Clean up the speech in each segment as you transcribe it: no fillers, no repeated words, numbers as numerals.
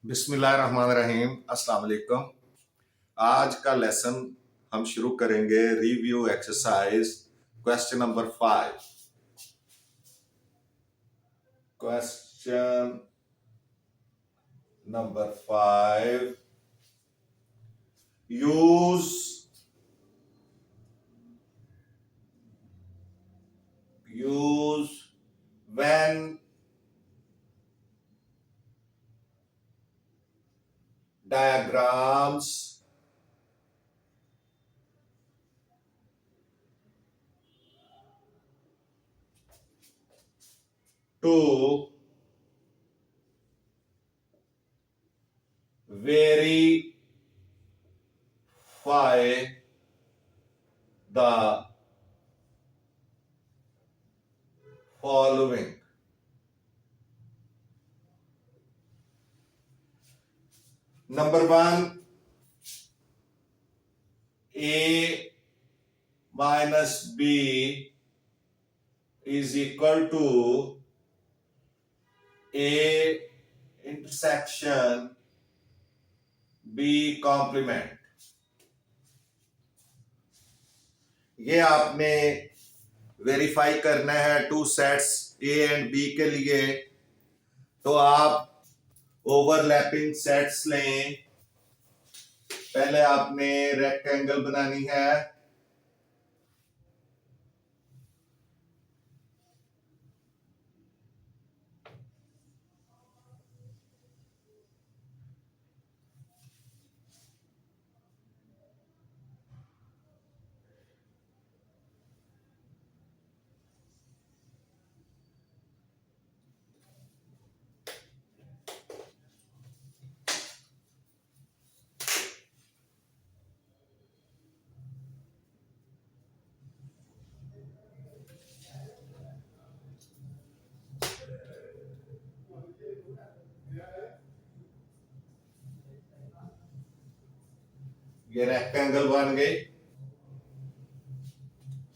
बिस्मिल्लाहिर्रहमानिर्रहीम। अस्सलाम वालेकुम। आज का लेसन हम शुरू करेंगे review exercise question number 5। Question number 5, use when diagrams to verify the following. Number 1, A minus B is equal to A intersection B complement. ये आपने वेरीफाई करना है two sets A and B के लिए। तो आप ओवरलैपिंग सेट्स लें। पहले आपने रेक्टेंगल बनानी है। ये रेक्टेंगल बन गई।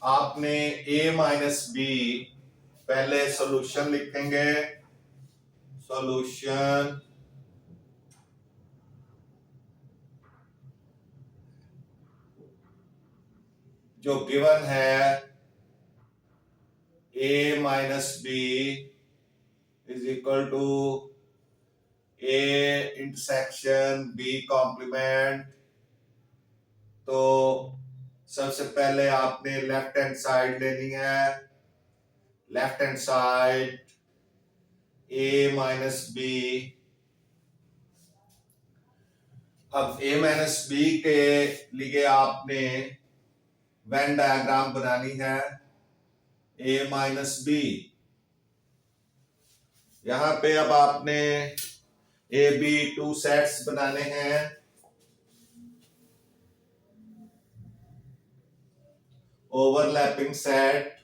आपने a माइनस बी पहले सॉल्यूशन लिखेंगे। सॉल्यूशन जो गिवन है a minus B is equal to a intersection b complement. तो सबसे पहले आपने लेफ्ट हैंड साइड लेनी है। Left hand side a minus B. अब a माइनस बी के लिए आपने वेन डायग्राम बनानी है। a माइनस बी, यहां पे अब आपने ए बी टू सेट्स बनाने हैं। ओवरलैपिंग सेट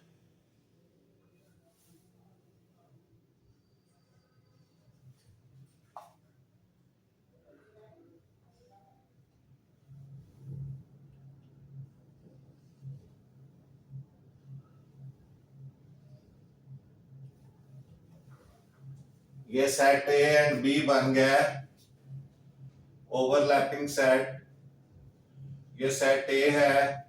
ये सेट ए एंड बी बन गया। ओवरलैपिंग सेट, ये सेट ए है,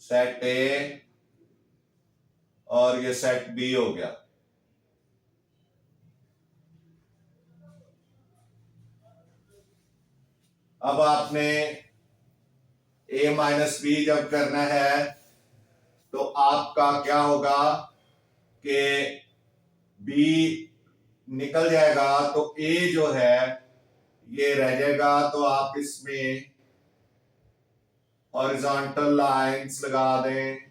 सेट ए, और ये सेट बी हो गया। अब आपने a माइनस बी जब करना है तो आपका क्या होगा कि b निकल जाएगा तो a जो है ये रह जाएगा। तो आप इसमें हॉरिजॉन्टल लाइंस लगा दें।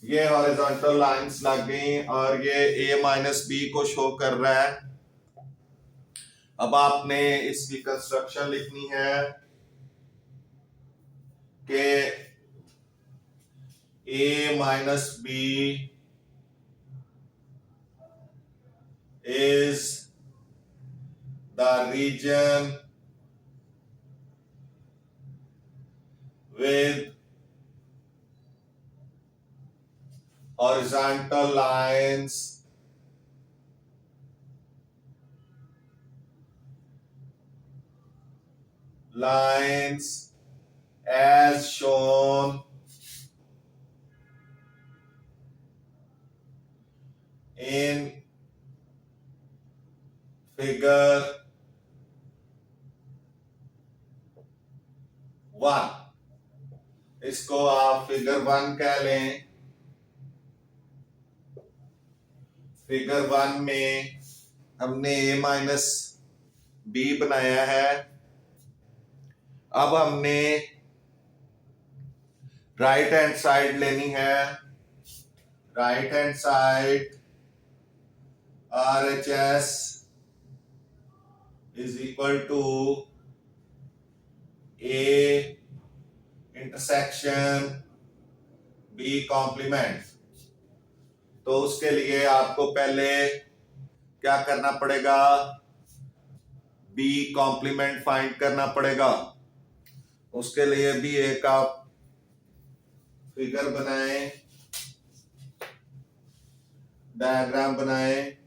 ये हॉरिजॉन्टल लाइंस लग गई और ये a माइनस बी को शो कर रहा है। अब आपने इसकी कंस्ट्रक्शन लिखनी है कि a minus B is region with horizontal lines as shown in figure 1। इसको आप फिगर 1 कह लें। फिगर 1 में हमने a माइनस बी बनाया है। अब हमने राइट हैंड साइड लेनी है। Right hand side RHS is equal to A intersection B complement. तो उसके लिए आपको पहले क्या करना पड़ेगा, B कॉम्प्लीमेंट फाइंड करना पड़ेगा। उसके लिए भी एक आप फिगर बनाएं, डायग्राम बनाएं।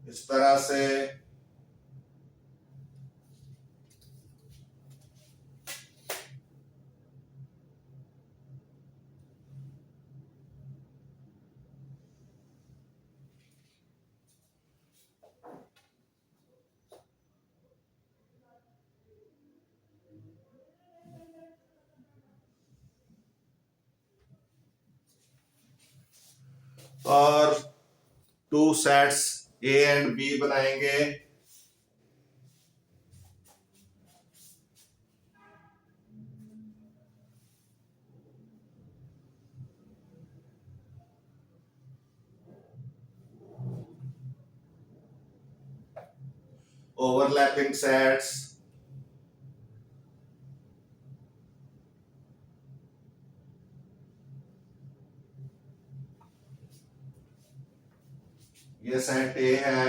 इस तरह से और 2 सेट्स A एंड B बनाएंगे। ओवरलैपिंग सेट्स ये सेट A है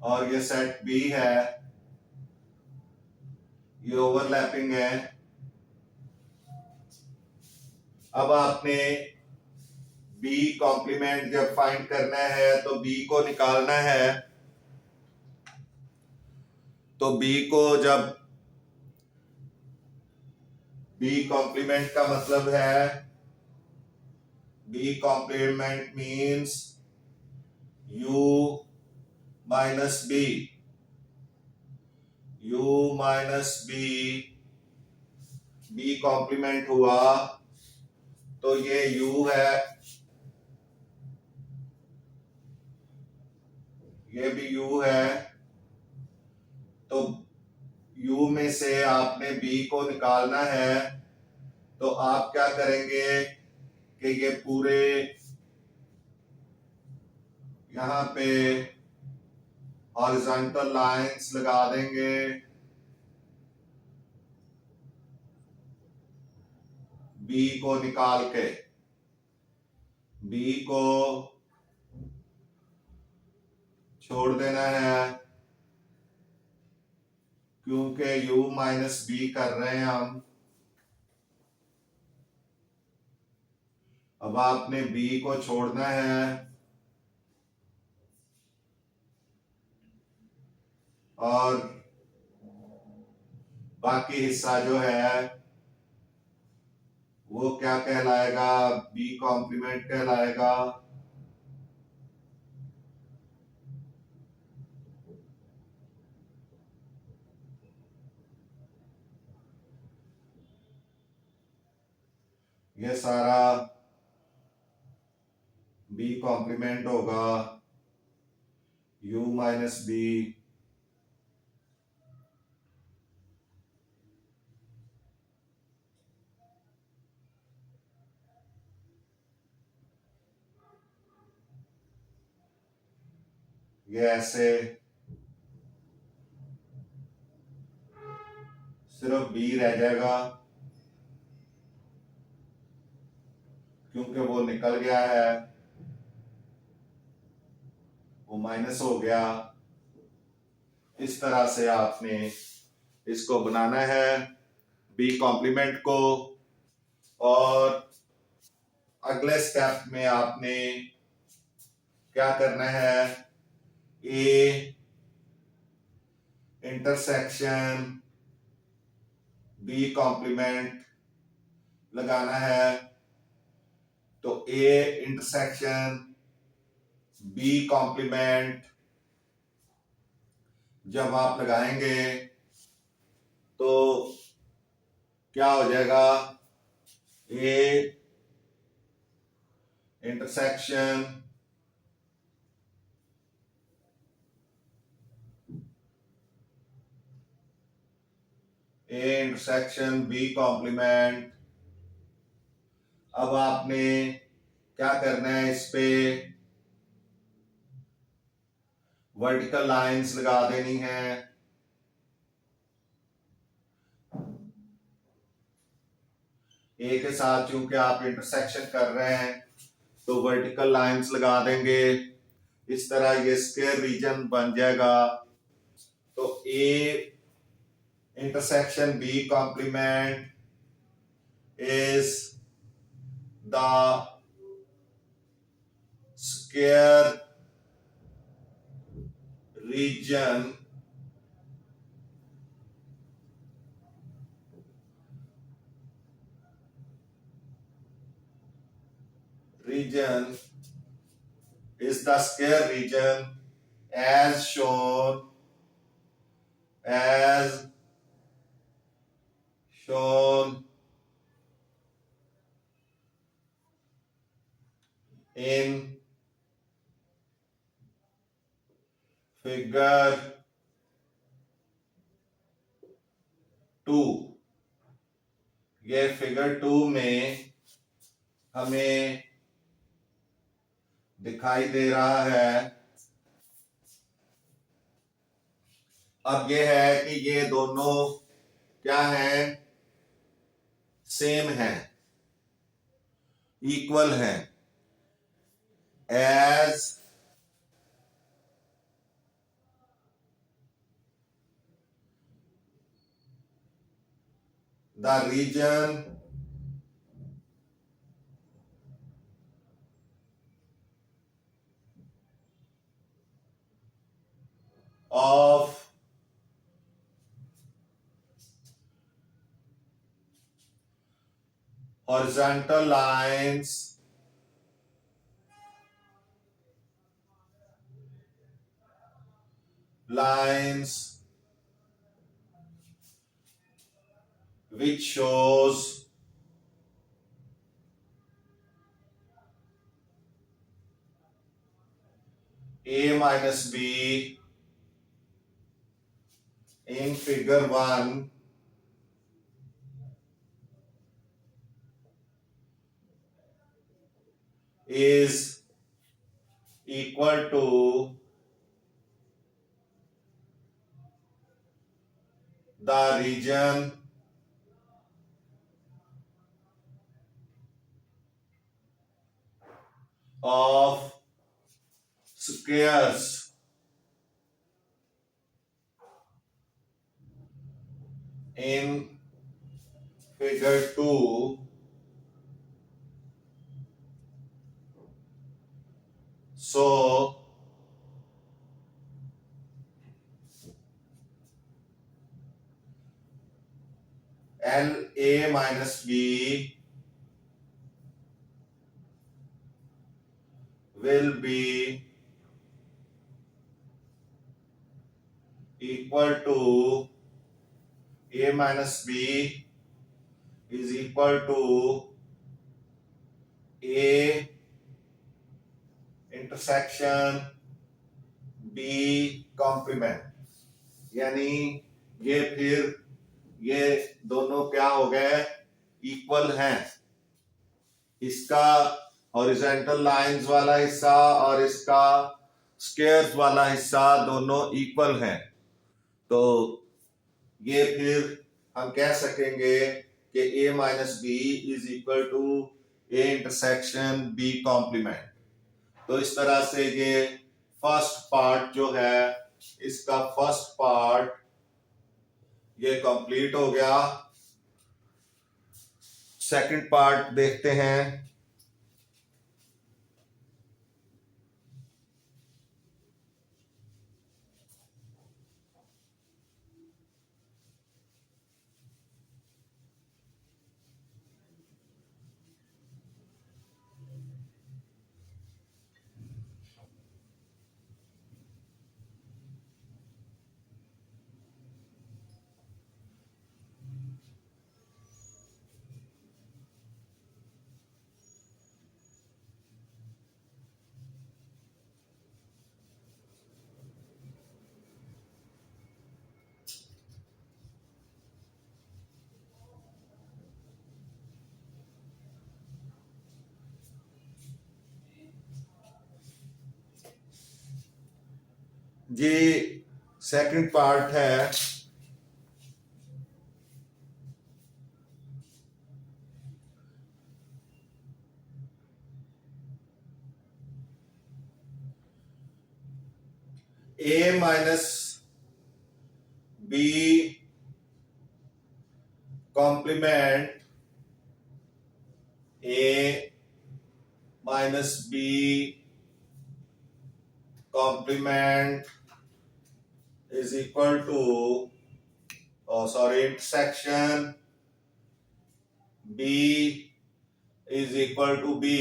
और ये सेट B है। ये ओवरलैपिंग है। अब आपने B कॉम्प्लीमेंट जब फाइंड करना है तो B को निकालना है। तो B को जब B कॉम्प्लीमेंट का मतलब है, B complement means U minus B। U minus B complement हुआ तो ये U है, ये भी U है। तो U में से आपने B को निकालना है। तो आप क्या करेंगे कि ये पूरे यहां पे हॉरिजॉन्टल लाइंस लगा देंगे। B को निकाल के B को छोड़ देना है क्योंकि U माइनस B कर रहे हैं हम। अब आपने B को छोड़ना है और बाकी हिस्सा जो है वो क्या कहलाएगा, B कॉम्प्लीमेंट कहलाएगा। ये सारा B कॉम्प्लीमेंट होगा U माइनस B। ये ऐसे सिर्फ बी रह जाएगा क्योंकि वो निकल गया है, वो माइनस हो गया। इस तरह से आपने इसको बनाना है बी कॉम्प्लीमेंट को। और अगले स्टेप में आपने क्या करना है, ए इंटरसेक्शन बी कॉम्प्लीमेंट लगाना है। तो ए इंटरसेक्शन बी कॉम्प्लीमेंट जब आप लगाएंगे तो क्या हो जाएगा, ए इंटरसेक्शन बी कॉम्प्लीमेंट। अब आपने क्या करना है, इस पे वर्टिकल लाइंस लगा देनी है। ए के साथ चूंकि आप इंटरसेक्शन कर रहे हैं तो वर्टिकल लाइंस लगा देंगे। इस तरह ये स्क्वायर रीजन बन जाएगा। तो ए intersection B complement is the square region is the square region as shown in figure 2। ये फिगर 2 में हमें दिखाई दे रहा है। अब ये है कि ये दोनों क्या है, सेम है, इक्वल है। As the region of horizontal lines which shows A minus B in figure 1 is equal to the region of squares in figure 2. So LA minus B will be equal to A minus B is equal to A intersection B complement। यानी ये फिर ये दोनों क्या हो गए, equal हैं। इसका हॉरिजॉन्टल लाइंस वाला हिस्सा और इसका स्क्वायर्स वाला हिस्सा दोनों इक्वल हैं, तो ये फिर हम कह सकेंगे कि a minus B is equal to a intersection b complement. तो इस तरह से ये फर्स्ट पार्ट जो है, इसका फर्स्ट पार्ट ये कंप्लीट हो गया। सेकंड पार्ट देखते हैं। जी सेकंड पार्ट है, a minus B complement a minus B complement is equal to, intersection B is equal to B।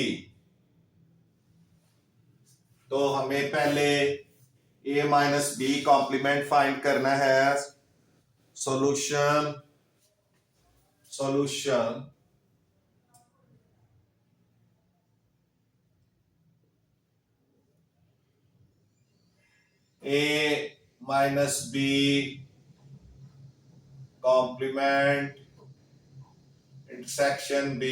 तो हमें पहले a minus B complement find करना है। Solution a minus B complement intersection B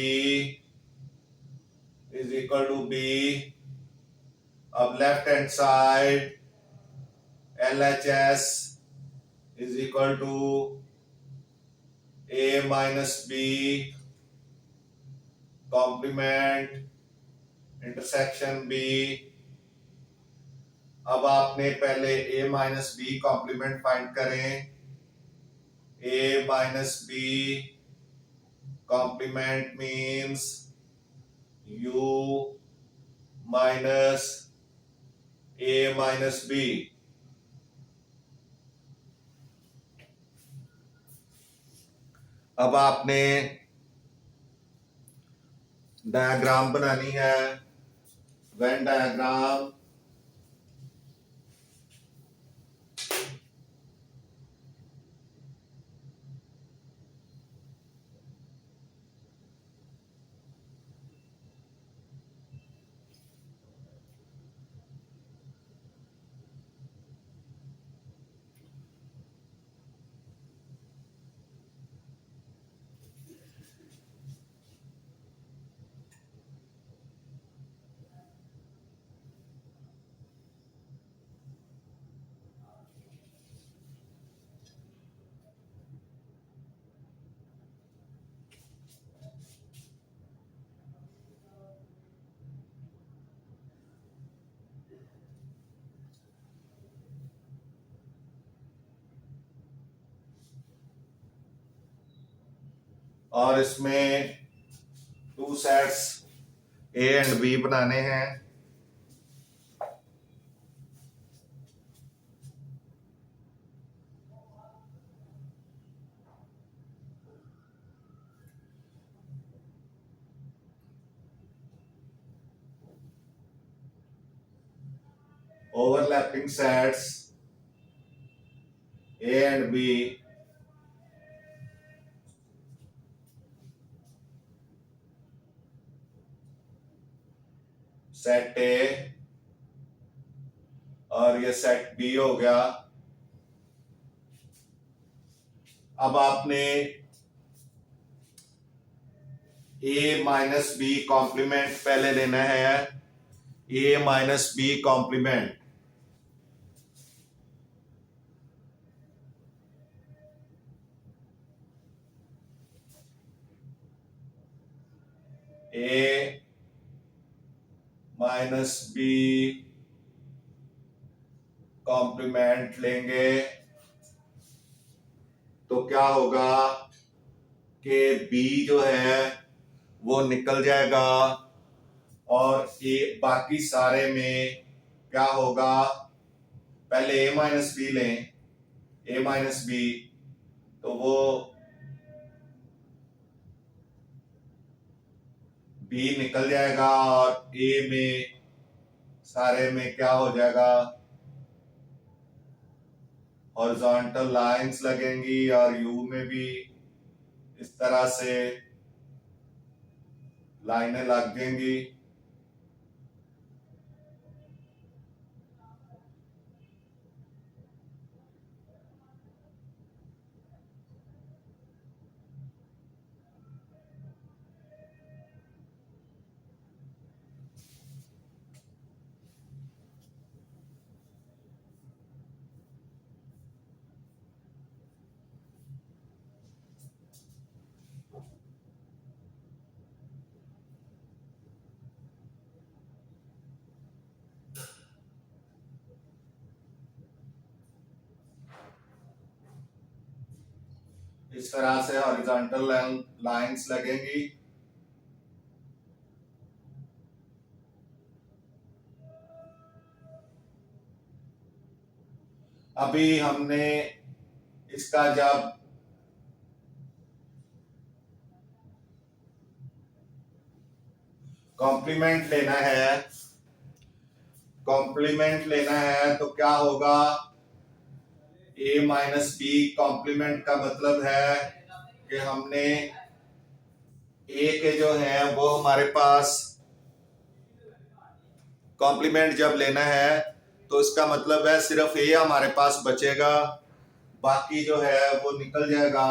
is equal to B। अब left hand side LHS is equal to a minus B complement intersection B। अब आपने पहले a minus B complement find करें। a minus B complement means u minus a minus B. अब आपने diagram बनानी है। Venn diagram और इसमें two sets A and B बनाने हैं। Overlapping sets A and B set A और ये सेट बी हो गया। अब आपने a माइनस बी कॉम्प्लीमेंट पहले लेना है। a minus B complement A minus B complement लेंगे तो क्या होगा कि बी जो है वो निकल जाएगा और ए बाकी सारे में क्या होगा, पहले ए माइनस बी लें, ए माइनस बी तो वो बी निकल जाएगा और ए में सारे में क्या हो जाएगा, हॉरिजॉन्टल लाइंस लगेंगी और यू में भी इस तरह से लाइनें लग जाएंगी। इस तरह से हॉरिजॉन्टल लाइंस लगेंगी। अभी हमने इसका जब कॉम्प्लीमेंट लेना है तो क्या होगा, ए माइनस बी कॉम्प्लीमेंट का मतलब है कि हमने ए के जो है वो हमारे पास कॉम्प्लीमेंट जब लेना है तो इसका मतलब है सिर्फ ए हमारे पास बचेगा, बाकी जो है वो निकल जाएगा,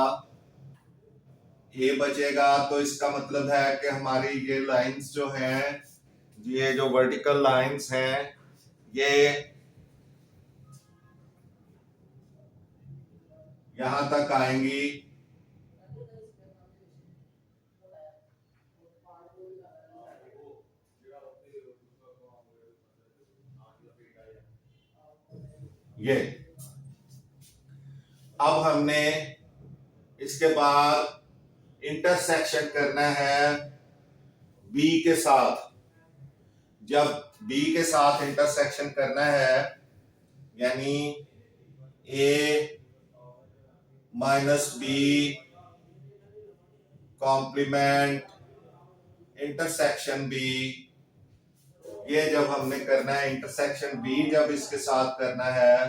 ए बचेगा। तो इसका मतलब है कि हमारी ये लाइंस जो हैं, ये जो वर्टिकल लाइंस हैं, ये यहां तक आएंगी। ये अब हमने इसके बाद इंटरसेक्शन करना है बी के साथ। जब बी के साथ इंटरसेक्शन करना है यानी A minus B complement intersection B, ये जब हमने करना है इंटरसेक्शन बी जब इसके साथ करना है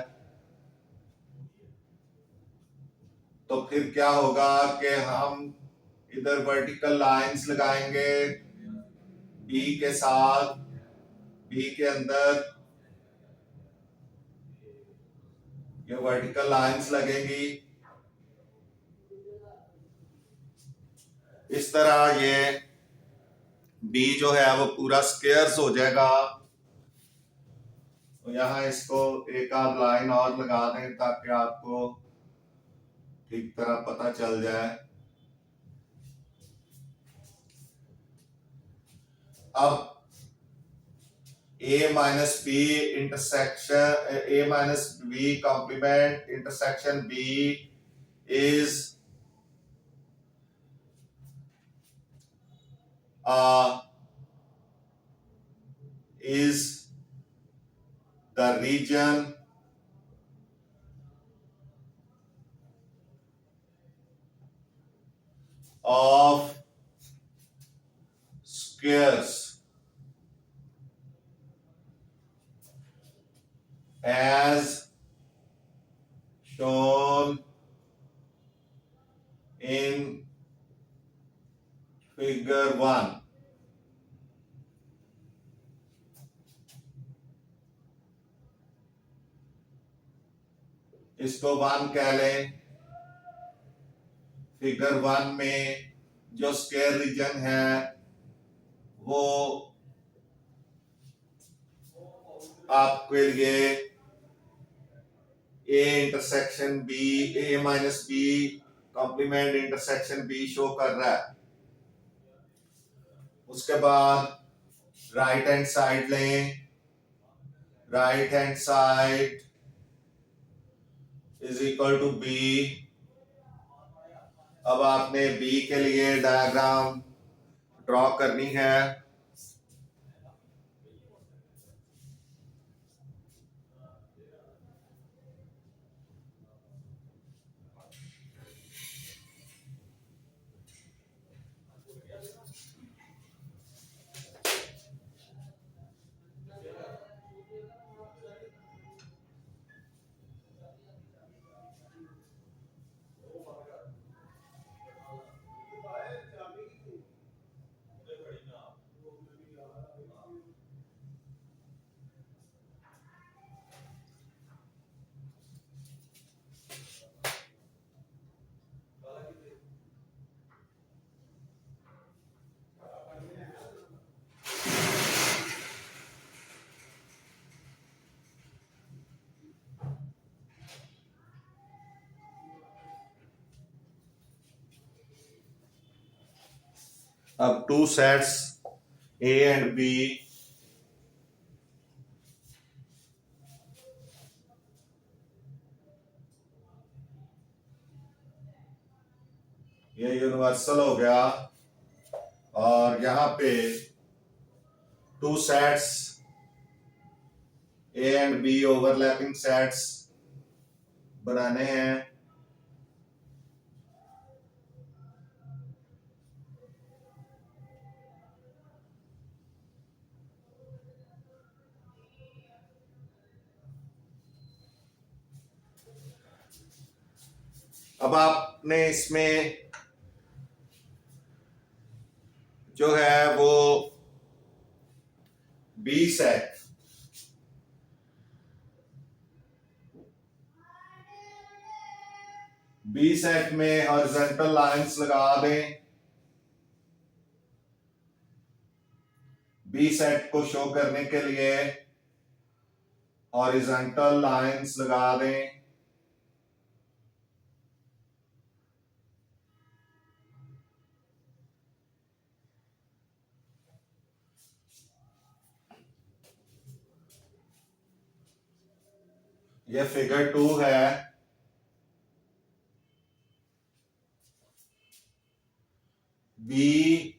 तो फिर क्या होगा कि हम इधर वर्टिकल लाइंस लगाएंगे बी के साथ, बी के अंदर ये वर्टिकल लाइंस लगेंगी। इस तरह ये बी जो है वो पूरा स्क्वायर्स हो जाएगा। तो यहाँ इसको एक आध लाइन और लगा दें ताकि आपको ठीक तरह पता चल जाए। अब A minus B intersection, A minus B complement intersection B is the region of squares as shown in figure 1. इसको 1 कह लें। फिगर 1 में जो स्क्वायर रीजन है वो आपके लिए A intersection B, A minus B complement intersection B show कर रहा है। उसके बाद राइट हैंड साइड लें, right hand side is equal to B. अब आपने बी के लिए डायग्राम ड्रॉ करनी है। अब two sets A and B ये यूनिवर्सल हो गया, और यहां पे two sets A and B overlapping sets बनाने हैं। अब आपने इसमें जो है वो बी सेट में हॉरिजॉन्टल लाइंस लगा दें। बी सेट को शो करने के लिए हॉरिजॉन्टल लाइंस लगा दें। ये फिगर 2 है। B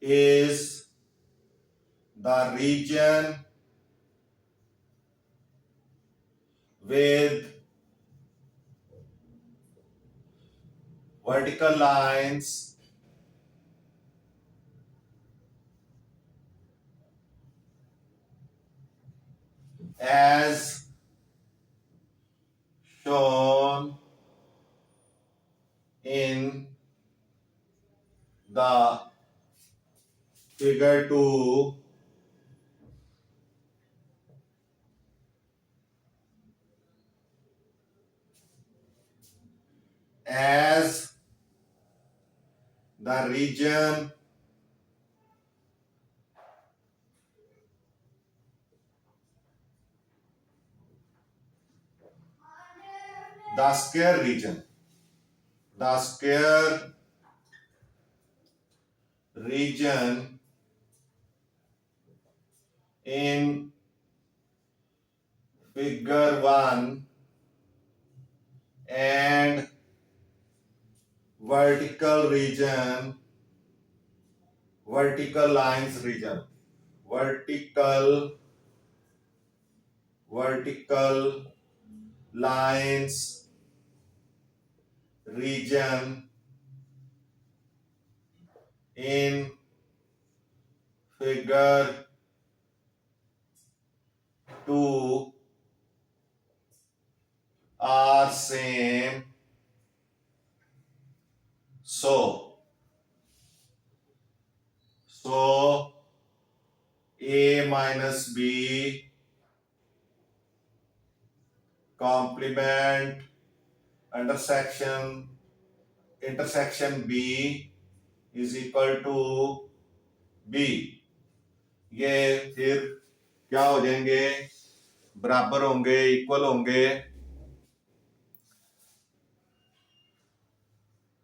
is the region with vertical lines as shown in the figure 2, as the region the square region in figure 1 and vertical lines region in figure 2 are same. So A minus B complement intersection B is equal to B। ये फिर क्या हो जाएंगे, बराबर होंगे, equal होंगे।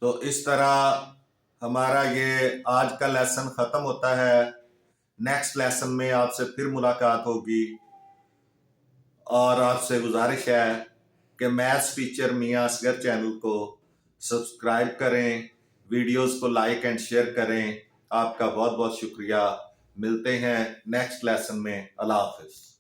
तो इस तरह हमारा ये आज का लेसन खत्म होता है। नेक्स्ट लेसन में आपसे फिर मुलाकात होगी और आपसे गुजारिश है कि मैथ्स टीचर मियां असगर चैनल को सब्सक्राइब करें, वीडियोस को लाइक एंड शेयर करें। आपका बहुत बहुत शुक्रिया। मिलते हैं नेक्स्ट लेसन में। अल्लाह हाफिज।